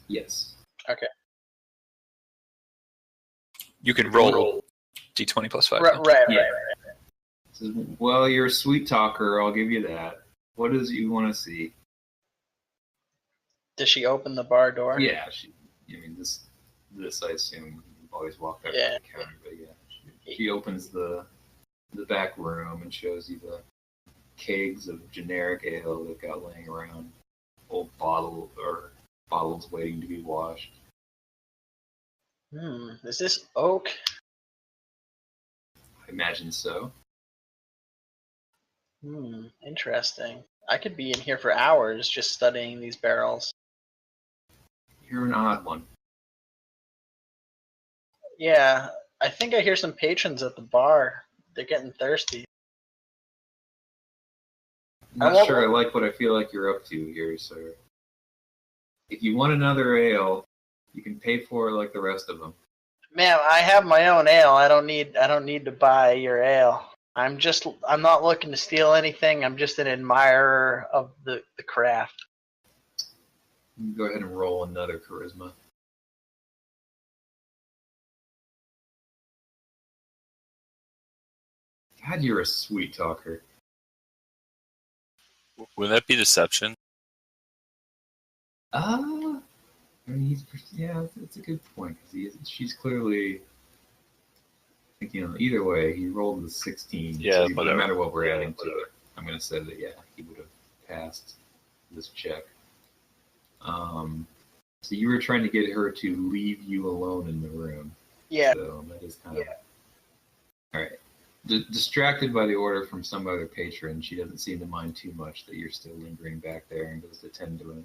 Yes. Okay. You can roll D20 plus 5. Right. Says, well, you're a sweet talker. I'll give you that. What is it you want to see? Does she open the bar door? Yeah. This I assume you've always walked up to the counter, but yeah, she opens the back room and shows you the kegs of generic ale they've got laying around, old bottles waiting to be washed. Is this oak? I imagine so. Interesting. I could be in here for hours just studying these barrels. You're an odd one. Yeah, I think I hear some patrons at the bar. They're getting thirsty. I'm not sure I like what I feel like you're up to here, sir. If you want another ale, you can pay for it like the rest of them. Ma'am, I have my own ale. I don't need to buy your ale. I'm not looking to steal anything. I'm just an admirer of the craft. You can go ahead and roll another charisma. God, you're a sweet talker. Would that be deception? I mean, it's a good point because she's clearly. I think either way, he rolled the 16. Yeah, so no matter what we're adding to it, I'm going to say that he would have passed this check. So you were trying to get her to leave you alone in the room. Yeah. So that is kind of all right. Distracted by the order from some other patron, she doesn't seem to mind too much that you're still lingering back there and goes to tend to him.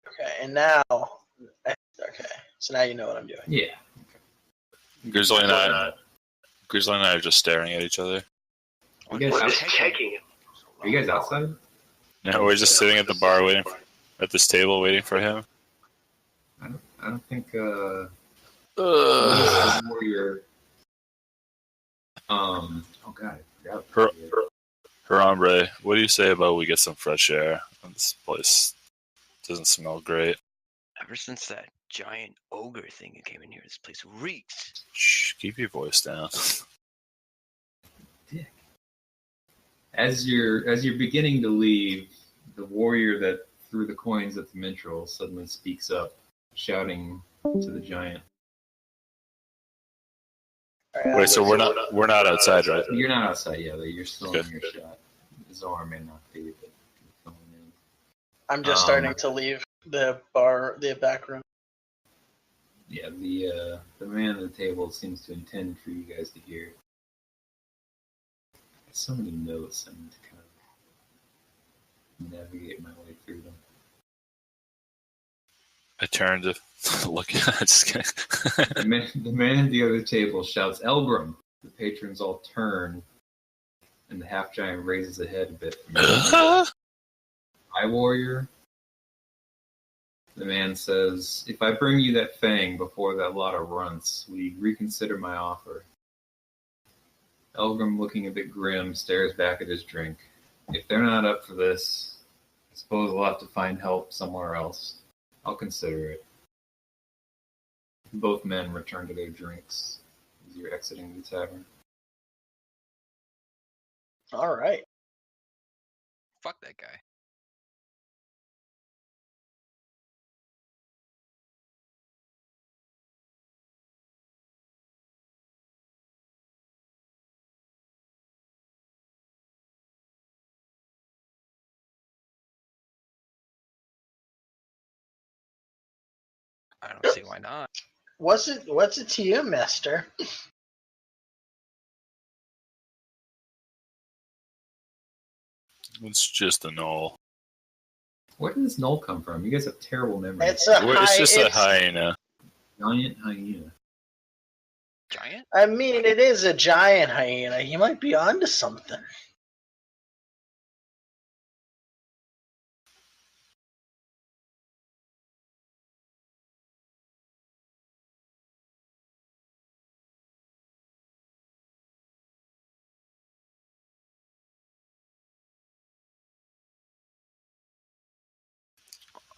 Okay, and now, so now you know what I'm doing. Yeah. Okay. Grizzly and I are just staring at each other. Are you guys outside? No, we're just sitting at the bar at this table waiting for him. I don't think warrior. Oh god, I forgot. Harambe, what do you say about we get some fresh air? This place doesn't smell great. Ever since that giant ogre thing that came in here, this place reeks. Shh, keep your voice down. Dick. As you're beginning to leave, the warrior that threw the coins at the minstrel suddenly speaks up, shouting to the giant. Wait, so we're not outside, right? You're not outside yet. You're still in your shot. Zor may not be, but you're going in. I'm just starting to leave the bar, the back room. Yeah, the man at the table seems to intend for you guys to hear. So many notes, I need to kind of navigate my way through them. I turn to look at just kidding. The man at the other table shouts, Elbrum! The patrons all turn, and the half-giant raises the head a bit. Hi, warrior. The man says, if I bring you that fang before that lot of runts, will you reconsider my offer? Elgrim, looking a bit grim, stares back at his drink. If they're not up for this, I suppose we'll have to find help somewhere else. I'll consider it. Both men return to their drinks as you're exiting the tavern. All right. Fuck that guy. I don't see why not. What's it to you, mister? It's just a knoll. Where did this knoll come from? You guys have terrible memories. It's just a hyena. Giant hyena. Giant? I mean, it is a giant hyena. He might be onto something.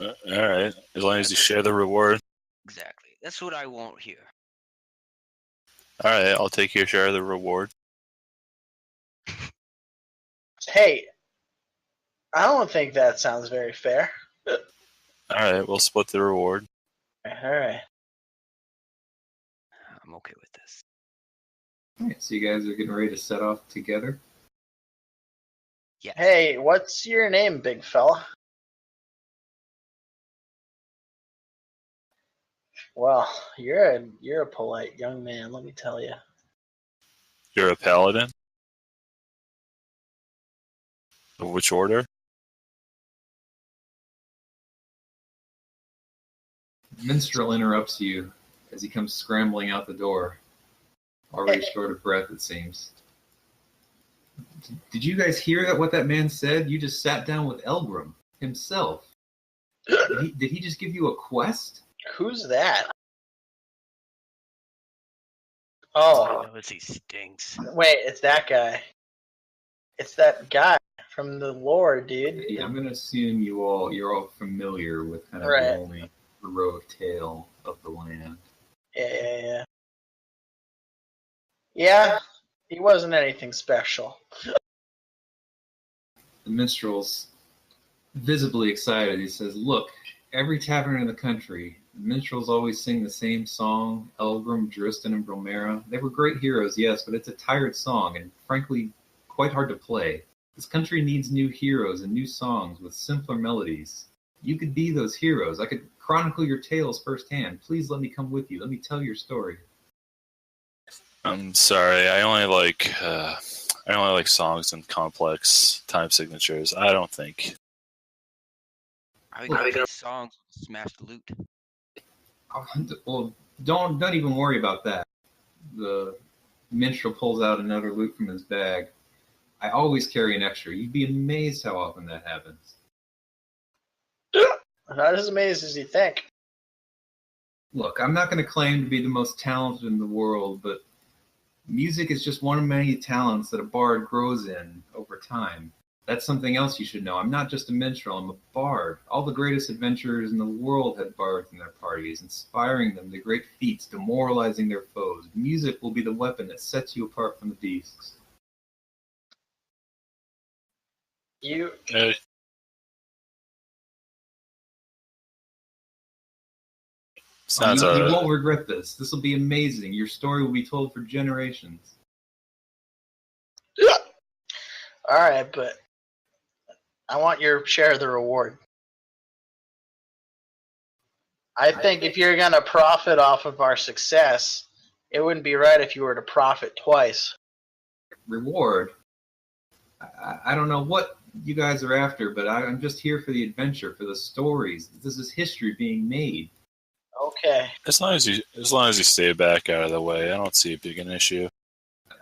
All right, as long as you share the reward. Exactly. That's what I want here. All right, I'll take your share of the reward. Hey, I don't think that sounds very fair. All right, we'll split the reward. All right. I'm okay with this. All right, so you guys are getting ready to set off together. Yes. Hey, what's your name, big fella? Well, you're a polite young man, let me tell you. You're a paladin? Of which order? Minstrel interrupts you as he comes scrambling out the door, already short of breath, it seems. Did you guys hear what that man said? You just sat down with Elgrim himself. Did he just give you a quest? Who's that? I Oh, know he stinks. wait, it's that guy. It's that guy from the lore, dude. Yeah, I'm gonna assume you're all familiar with kind of Right. the only heroic tale of the land. Yeah. Yeah, he wasn't anything special. The minstrel's visibly excited. He says, "Look, every tavern in the country, the minstrels always sing the same song, Elgrim, Dristan, and Bromera. They were great heroes, yes, but it's a tired song and, frankly, quite hard to play. This country needs new heroes and new songs with simpler melodies. You could be those heroes. I could chronicle your tales firsthand. Please let me come with you. Let me tell your story." I'm sorry, I only like songs and complex time signatures. I don't think. Are we gonna play songs with smashed loot? Well, don't even worry about that. The minstrel pulls out another loot from his bag. I always carry an extra. You'd be amazed how often that happens. Not as amazed as you think. Look, I'm not going to claim to be the most talented in the world, but music is just one of many talents that a bard grows in over time. That's something else you should know. I'm not just a minstrel, I'm a bard. All the greatest adventurers in the world had bards in their parties, inspiring them to great feats, demoralizing their foes. Music will be the weapon that sets you apart from the beasts. You Sounds You alright. won't regret this. This will be amazing. Your story will be told for generations. all right, but I want your share of the reward. I think if you're gonna profit off of our success, it wouldn't be right if you were to profit twice. Reward? I don't know what you guys are after, but I'm just here for the adventure, for the stories. This is history being made. Okay. As long as you stay back out of the way, I don't see it being an issue.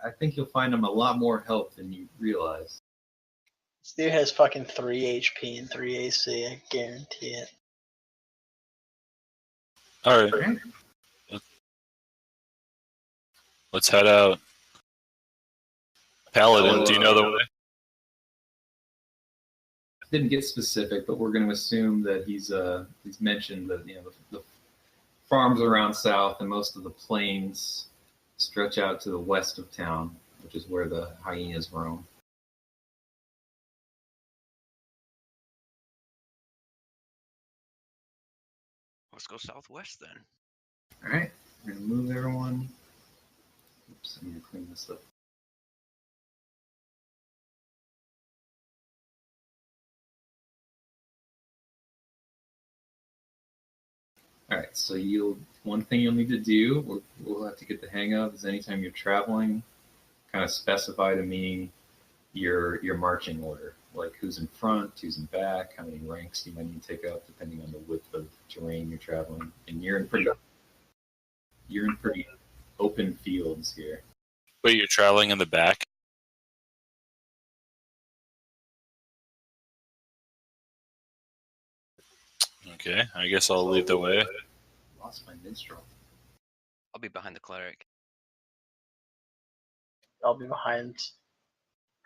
I think you'll find them a lot more help than you realize. This dude has fucking 3 HP and 3 AC, I guarantee it. Alright, Okay. let's head out. Paladin, do you know the way? Didn't get specific, but we're going to assume that he's mentioned that the farms around south and most of the plains stretch out to the west of town, which is where the hyenas roam. Let's go southwest then. All right, we're going to move everyone. Oops, I need to clean this up. All right, so one thing you'll need to do, we'll have to get the hang of, is anytime you're traveling, kind of specify to me your marching order, like who's in front, who's in back, how many ranks you might need to take up, depending on the width of terrain you're traveling. And you're in pretty open fields here. Wait, you're traveling in the back? Okay, I guess I'll lead the way. Lost my minstrel. I'll be behind the cleric. I'll be behind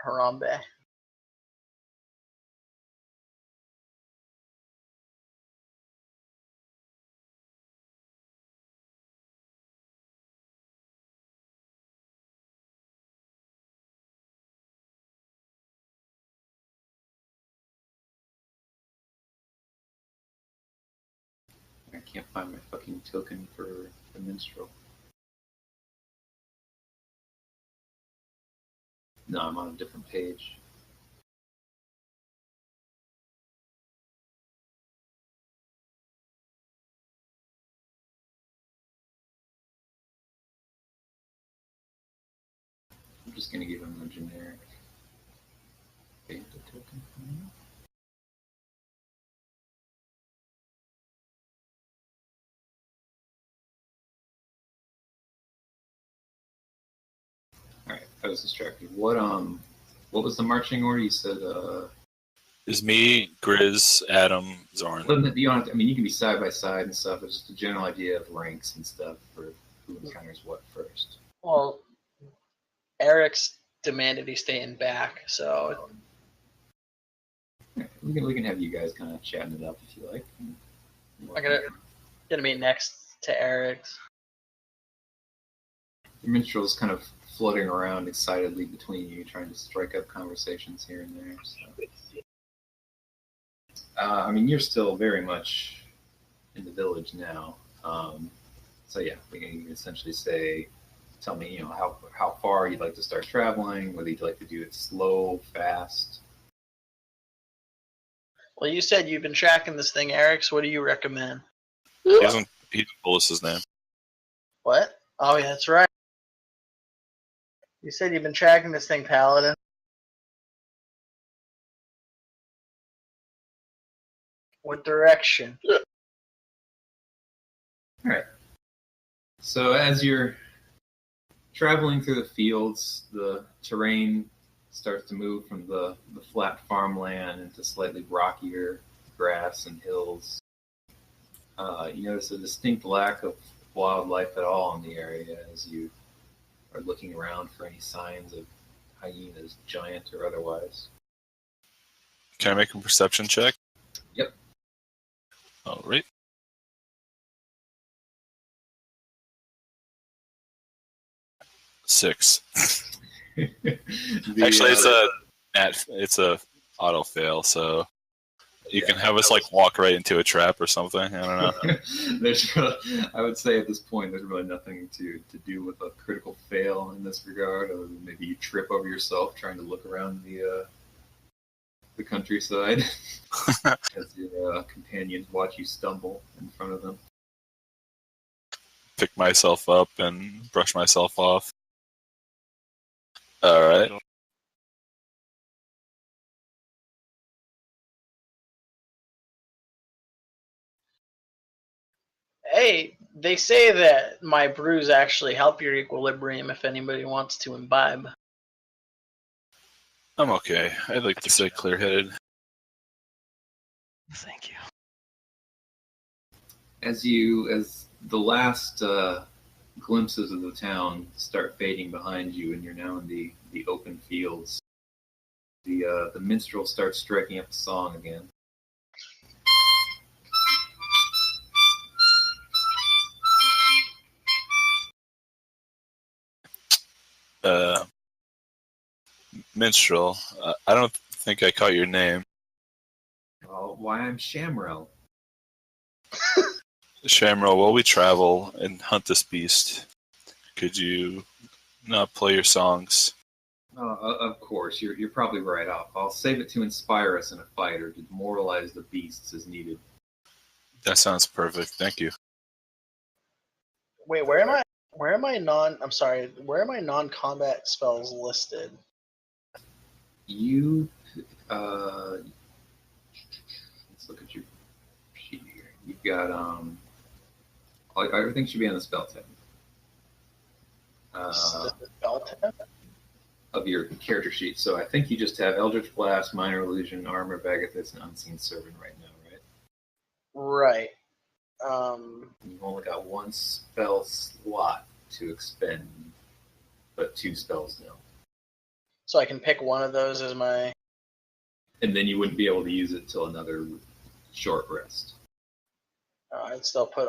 Harambe. I can't find my fucking token for the minstrel. No, I'm on a different page. I'm just going to give him a generic beta token. Alright, I was distracted. What was the marching order? You said Is me, Grizz, Adam, Zorn. you don't have to, I mean, you can be side by side and stuff. It's just a general idea of ranks and stuff for who encounters what first. Well, Eric's demanded he stay in back, so We can have you guys kind of chatting it up if you like. I'm gonna be next to Eric's. The minstrel's kind of floating around excitedly between you, trying to strike up conversations here and there. So. I mean, you're still very much in the village now. So yeah, we can essentially say, tell me, how far you'd like to start traveling, whether you'd like to do it slow, fast. Well, you said you've been tracking this thing, Eric, so what do you recommend? He doesn't pull us his name. What? Oh, yeah, that's right. You said you've been tracking this thing, Paladin. What direction? Alright. So as you're traveling through the fields, the terrain starts to move from the flat farmland into slightly rockier grass and hills. You notice a distinct lack of wildlife at all in the area as you are looking around for any signs of hyenas, giant or otherwise. Can I make a perception check? Yep. All right. Six. Actually, it's a auto fail, so you can have us walk right into a trap or something. I don't know. I would say at this point, there's really nothing to do with a critical fail in this regard, other than maybe you trip over yourself trying to look around the countryside as your companions watch you stumble in front of them. Pick myself up and brush myself off. All right. Hey, they say that my brews actually help your equilibrium if anybody wants to imbibe. I'm okay. I'd like to stay clear-headed. Thank you. As the last glimpses of the town start fading behind you, and you're now in the open fields, the minstrel starts striking up the song again. Minstrel, I don't think I caught your name. Why, I'm Shamrel. Shamro, while we travel and hunt this beast, could you not play your songs? Of course, you're probably right. I'll save it to inspire us in a fight or to demoralize the beasts as needed. That sounds perfect. Thank you. Wait, where am I? Where are my non-combat spells listed? You, let's look at your sheet here. You've got everything should be on the spell tab. The spell tab? Of your character sheet. So I think you just have Eldritch Blast, Minor Illusion, Armor, Vagathis, and Unseen Servant right now, right? Right. You've only got one spell slot to expend, but two spells now. So I can pick one of those as my... And then you wouldn't be able to use it till another short rest. I'd still put